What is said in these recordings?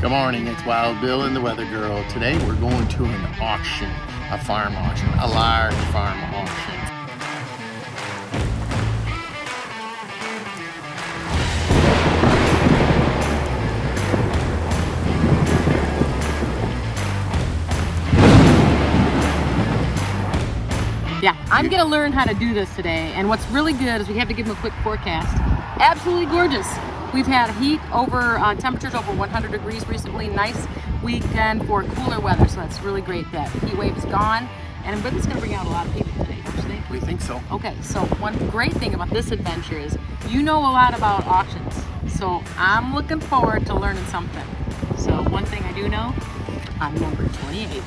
Good morning, it's Wild Bill and the Weather Girl. Today we're going to an auction, a farm auction, a large farm auction. Yeah, I'm gonna learn how to do this today, and what's really good is we have to give them a quick forecast. Absolutely gorgeous. We've had heat over, temperatures over 100 degrees recently. Nice weekend for cooler weather, so that's really great. That heat wave is gone, and I bet it's gonna bring out a lot of people today, don't you think? We think so. Okay, so one great thing about this adventure is you know a lot about auctions, so I'm looking forward to learning something. So one thing I do know, I'm number 28.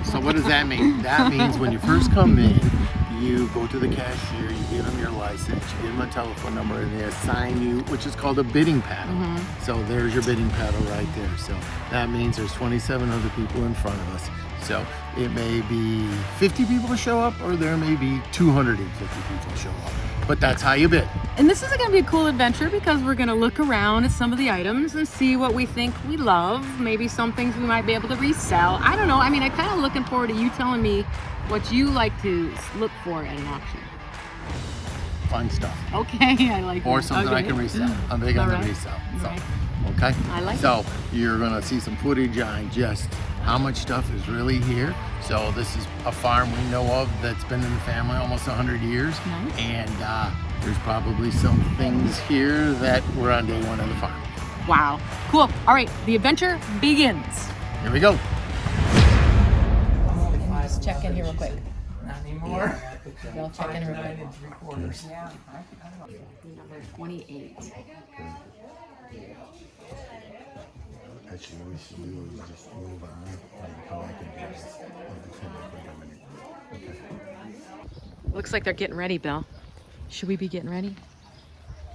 So what does that mean? That means when you first come in, you go to the cashier, you give them your license, you give them a telephone number, and they assign you, which is called a bidding paddle. So there's your bidding paddle right there. So that means there's 27 other people in front of us. So it may be 50 people to show up, or there may be 250 people show up. But that's how you bid. And this is going to be a cool adventure because we're going to look around at some of the items and see what we think we love. Maybe some things we might be able to resell. I don't know. I mean, I'm kind of looking forward to you telling me what you like to look for at an auction. Fun stuff. Okay, I like that. Or something I can resell. I'm big on the resell. So, okay? I like So you're going to see some footage on just how much stuff is really here. So this is a farm we know of that's been in the family almost 100 years. Nice. And there's probably some things here that were on day one of the farm. Wow, cool. All right, the adventure begins. Here we go. Just check in here real quick. Not anymore. I'll check in real quick. 3/4. Yeah. Number 28. Actually, we should do is just move on and come back and do this. Looks like they're getting ready, Bill. Should we be getting ready?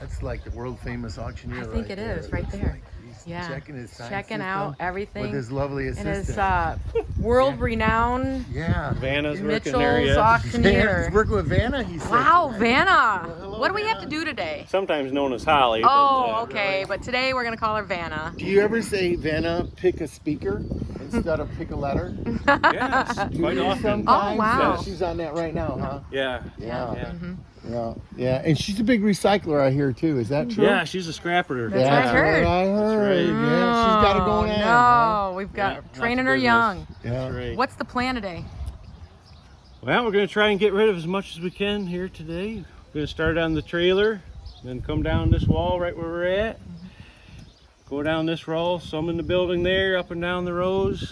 That's like the world famous auctioneer. I think right it there. is, right Looks there. like he's Yeah. checking his sign Checking out system everything. with his lovely And assistant. his world-renowned Yeah. Vanna's working there Mitchell's yet. auctioneer. He's working with Vanna, he said. Wow, today. Vanna. hello, What do we have Vanna. to do today? Sometimes known as Holly. Oh, okay. But today we're going to call her Vanna. Do you ever say, Vanna, pick a speaker instead of pick a letter? Yes, quite often. Sometimes? Oh, wow. Yeah, she's on that right now, huh? Yeah. Yeah. Yeah. Yeah. And she's a big recycler, I hear, too. Is that true? Yeah, she's a scrapper. That's what I heard. What I heard. That's right. Yeah, she's got it going on. huh? No, we've got Yeah, training lots her of young. Yeah. That's right. What's the plan today? Well, we're going to try and get rid of as much as we can here today. We're going to start on the trailer, then come down this wall right where we're at. Go down this row, some in the building there, up and down the rows.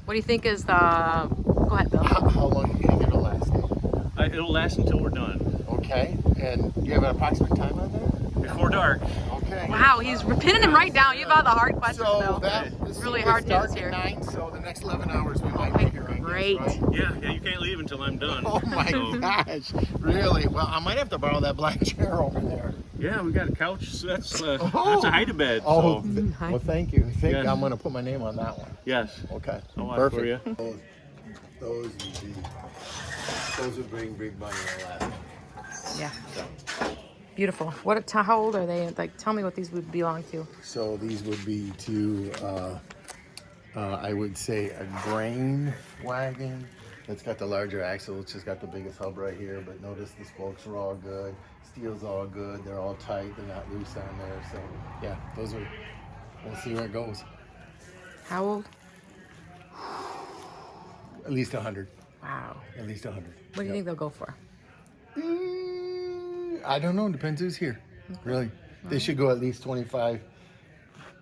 What do you think is the... Go ahead, Bill. How long do you think it'll last? It'll last until we're done. Okay. And do you have an approximate time on that? Before dark. Okay. Wow, he's pinning him right down. You've got the hard questions, So Bill. this really is hard dark news here. at 9, so the next 11 hours we might be here. I guess, Great. right? Yeah, you can't leave until I'm done. Oh my So, gosh, really? Well, I might have to borrow that black chair over there. yeah, we got a couch. So that's a hide-a-bed. Oh, So, well, thank you. Yeah. I'm going to put my name on that one. yes. Okay, I'll watch perfect. for you. Those would bring big money in Yeah. Beautiful. What? How old are they? Like, tell me what these would belong to. So these would be to, I would say, a grain wagon that's got the larger axle, which has got the biggest hub right here. But notice the spokes are all good. Steel's all good. They're all tight. They're not loose on there. So yeah, those are. We'll see where it goes. How old? At least 100. Wow. At least 100. What do you think they'll go for? I don't know. Depends who's here. Really, they should go at least 25.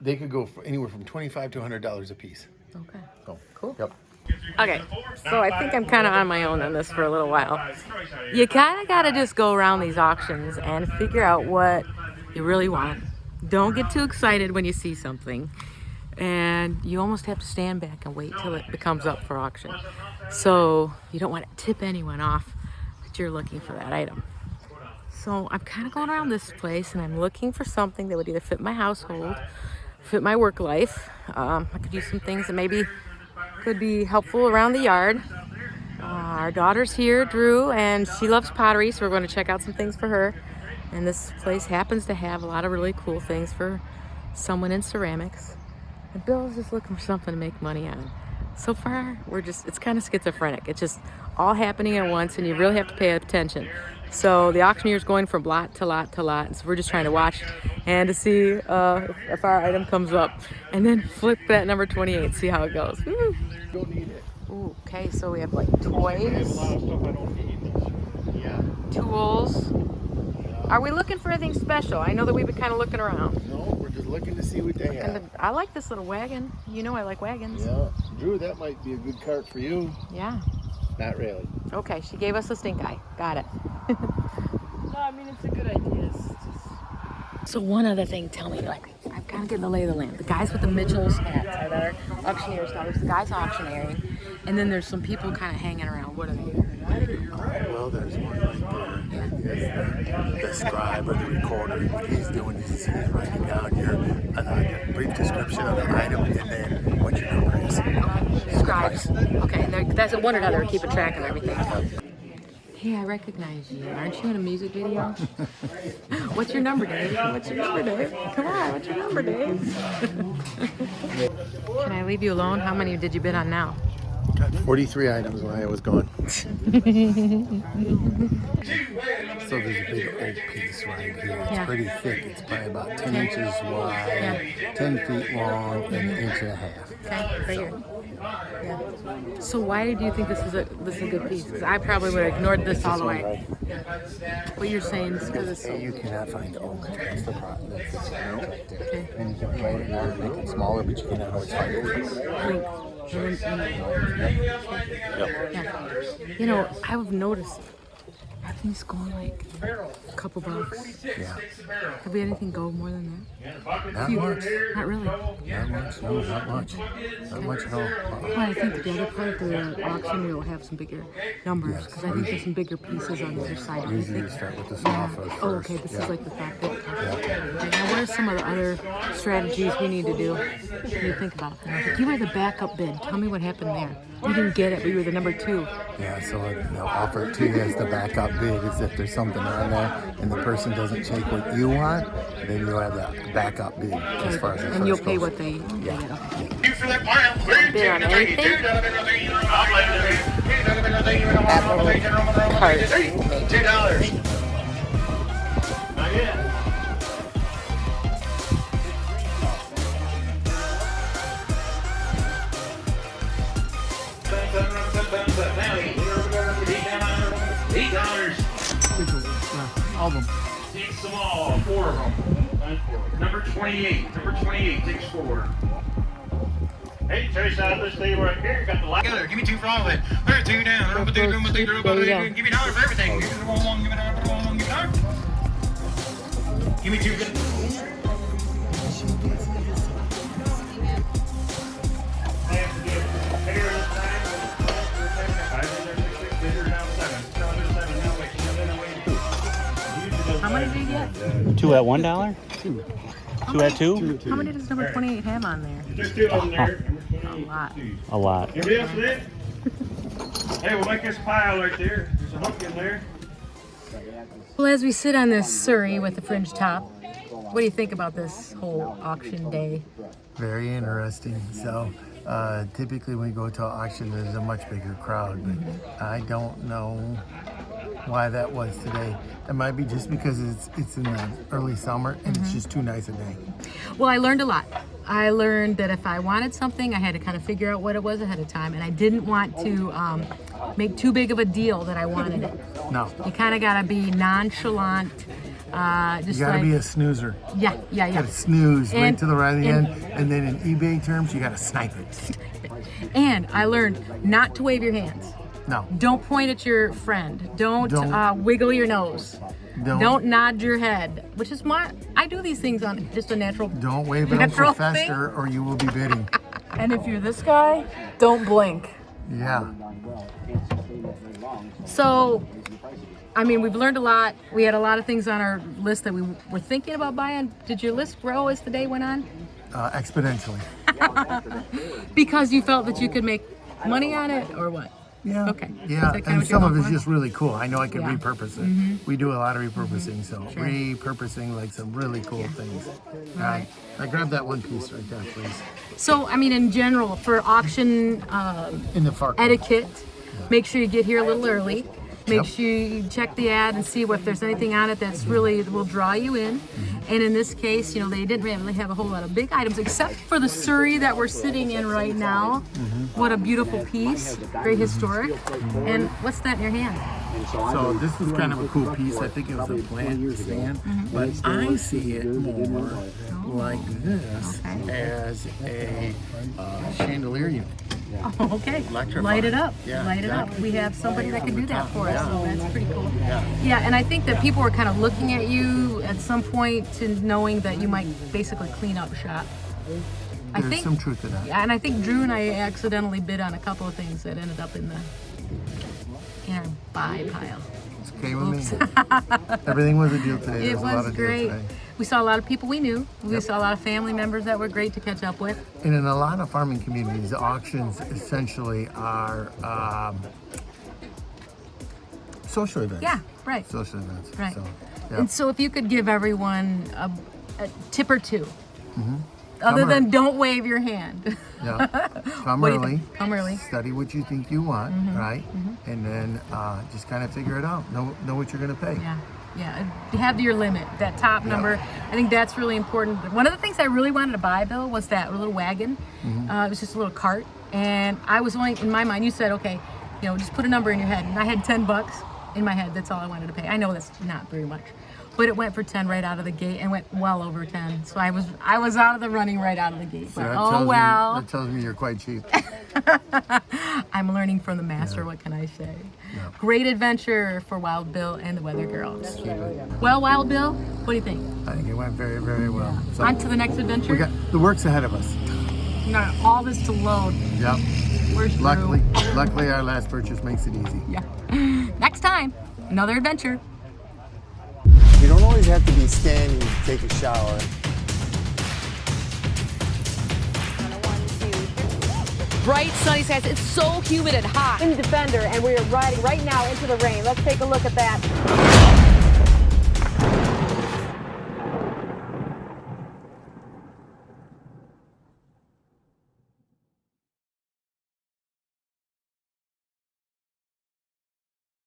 They could go for anywhere from $25 to $100 a piece. Okay. So, Cool. Yep. Okay, so I think I'm kind of on my own on this for a little while. You kind of got to just go around these auctions and figure out what you really want. Don't get too excited when you see something. And you almost have to stand back and wait till it becomes up for auction. So you don't want to tip anyone off that you're looking for that item. So I'm kind of going around this place and I'm looking for something that would either fit my household, fit my work life. I could use some things that maybe could be helpful around the yard. Our daughter's here, Drew, and she loves pottery, so we're going to check out some things for her. And this place happens to have a lot of really cool things for someone in ceramics. And Bill's just looking for something to make money on. So far, it's kind of schizophrenic. It's just all happening at once, and you really have to pay attention. So the auctioneer's going from lot to lot to lot, and so we're just trying to watch and to see if our item comes up, and then flip that number 28, see how it goes. Woo. Don't need it. Ooh, okay, so we have like toys, Yeah. tools. Are we looking for anything special? I know that we've been kind of looking around. No, we're just looking to see what they have. And I like this little wagon. You know I like wagons. Yeah. Drew, that might be a good cart for you. Yeah. Not really. Okay, she gave us a stink eye. Got it. No, I mean, it's a good idea. So one other thing, tell me, like, I've got to get the lay of the land. The guys with the Mitchell's hats are there, auctioneers. Now there's the guys auctioneering, and then there's some people kind of hanging around. What are they? Well, there's one right there. The scribe or the recorder. What he's doing is he's writing down your brief description of the item and then what your number is. Scribes. Okay, and that's I wondered how they were keeping track of everything. Hey, I recognize you. Aren't you in a music video? What's your number, Dave? What's your number, Dave? Come on, what's your number, Dave? Can I leave you alone? How many did you bid on now? Got 43 items while I was gone. So there's a big oak piece right here. It's pretty thick. It's probably about 10 inches wide, 10 feet long, and an inch and a half. Okay, right here. Yeah. So why do you think this is a good piece? Because I probably would have ignored this all the way. What you're saying is because it's so... You cannot find oak. That's the problem. That's the challenge right there. Okay. And you can play it now, make it smaller, but you cannot always find it. Yeah. You know, I've noticed everything's going like a couple bucks. Yeah. Have we had anything go more than that? Not much. Not really. Not much. No, not much. Not much at all. Well, I think the other part of the auction will have some bigger numbers because I think there's some bigger pieces on the other side. Usually you start with the small first. Oh, okay. This is like the fat bit. Okay, now what are some of the other strategies we need to do? What do you think about that? You were the backup bid. Tell me what happened there. You didn't get it, but you were the number 2. Yeah, so they'll offer it to you as the backup bid, as if there's something on there, and the person doesn't take what you want, then you'll have the backup bid as far as the and you'll first pay goes. what they get. Okay. Bid on anything? $2. Not yet. $8. All of them. Takes them all, 4 of them. Number 28. Number 28 takes 4. Hey, Trace, I'll just stay right here. Got the light. Give me 2 for all of it. There's 2 down. Give me $1 for everything. Give me $1, give me $1, give me $1. Give me 2 good. How many did you get? 2 at $1? 2 at 2? How many does number 28 have on there? There's 2 of them there. A lot. A lot. Anybody else with it? Hey, we'll make this pile right there. There's a hook in there. Well, as we sit on this Surrey with the fringe top, what do you think about this whole auction day? Very interesting. So typically when we go to an auction, there's a much bigger crowd, but I don't know why that was today. It might be just because it's in the early summer and it's just too nice a day. Well, I learned a lot. I learned that if I wanted something, I had to kind of figure out what it was ahead of time, and I didn't want to make too big of a deal that I wanted it. No. You kind of got to be nonchalant. Just You gotta like, be a snoozer. Yeah. You gotta snooze right And- to the right of the and- end, and then in eBay terms, you gotta snipe it. And I learned not to wave your hands. No. Don't point at your friend. Don't Don't- wiggle your nose. Don't nod your head, which is why I do these things on just a natural. Don't wave it natural Uncle Fester or you will be bidding. And if you're this guy, don't blink. Yeah. So, I mean, we've learned a lot. We had a lot of things on our list that we were thinking about buying. Did your list grow as the day went on? Exponentially. Because you felt that you could make money on it, or what? Yeah. Okay. Is Yeah, that kinda and what you're some of going it's for? just really cool. I know I can Yeah. repurpose it. We do a lot of repurposing, so Sure. repurposing like some really cool things. Right. I grabbed that one piece right there, please. So, I mean, in general, for auction In the far corner. etiquette, make sure you get here a little early. Make Yep. sure you check the ad and see if there's anything on it that's really will draw you in. And in this case, you know, they didn't really have a whole lot of big items except for the Surrey that we're sitting in right now. What a beautiful piece, very historic. And what's that in your hand? So this is kind of a cool piece. I think it was a plant stand, but I see it more like this as a chandelier unit. Oh, okay. Electrifying. Light it up. Yeah, Light it up. exactly. We have somebody that can do that for us, Yeah. so that's pretty cool. Yeah. Yeah, and I think that people were kind of looking at you at some point to knowing that you might basically clean up shop. I There's think, some truth to that. yeah, and I think Drew and I accidentally bid on a couple of things that ended up in our buy pile. It's okay with me. Everything was a deal today. There It was a lot was of deals great. today. We saw a lot of people we knew. We Yep. saw a lot of family members that were great to catch up with. And in a lot of farming communities, auctions essentially are social events. Yeah, right. Social events. Right. So, yeah. And so if you could give everyone a tip or two, other Come than early. don't wave your hand. Yeah. Come What do you early. think? Come early. Study what you think you want, right? And then just kind of figure it out. Know what you're going to pay. Yeah, yeah. Have your limit, that top number. I think that's really important. One of the things I really wanted to buy, Bill, was that little wagon. It was just a little cart. And I was only, in my mind, you said, okay, you know, just put a number in your head. And I had $10 in my head. That's all I wanted to pay. I know that's not very much. But it went for 10 right out of the gate and went well over 10. So I was out of the running right out of the gate. So But, that oh tells well. that tells me you're quite cheap. I'm learning from the master, what can I say? Yeah. Great adventure for Wild Bill and the Weather Girls. Well, Wild Bill, what do you think? I think it went very, very well. So On to the next adventure? we got the work's ahead of us. We got all this to load. Yep. Where's Drew? Luckily, our last purchase makes it easy. Yeah. Next time, another adventure. You don't always have to be standing to take a shower. Bright sunny skies. It's so humid and hot. In Defender, and we are riding right now into the rain. Let's take a look at that.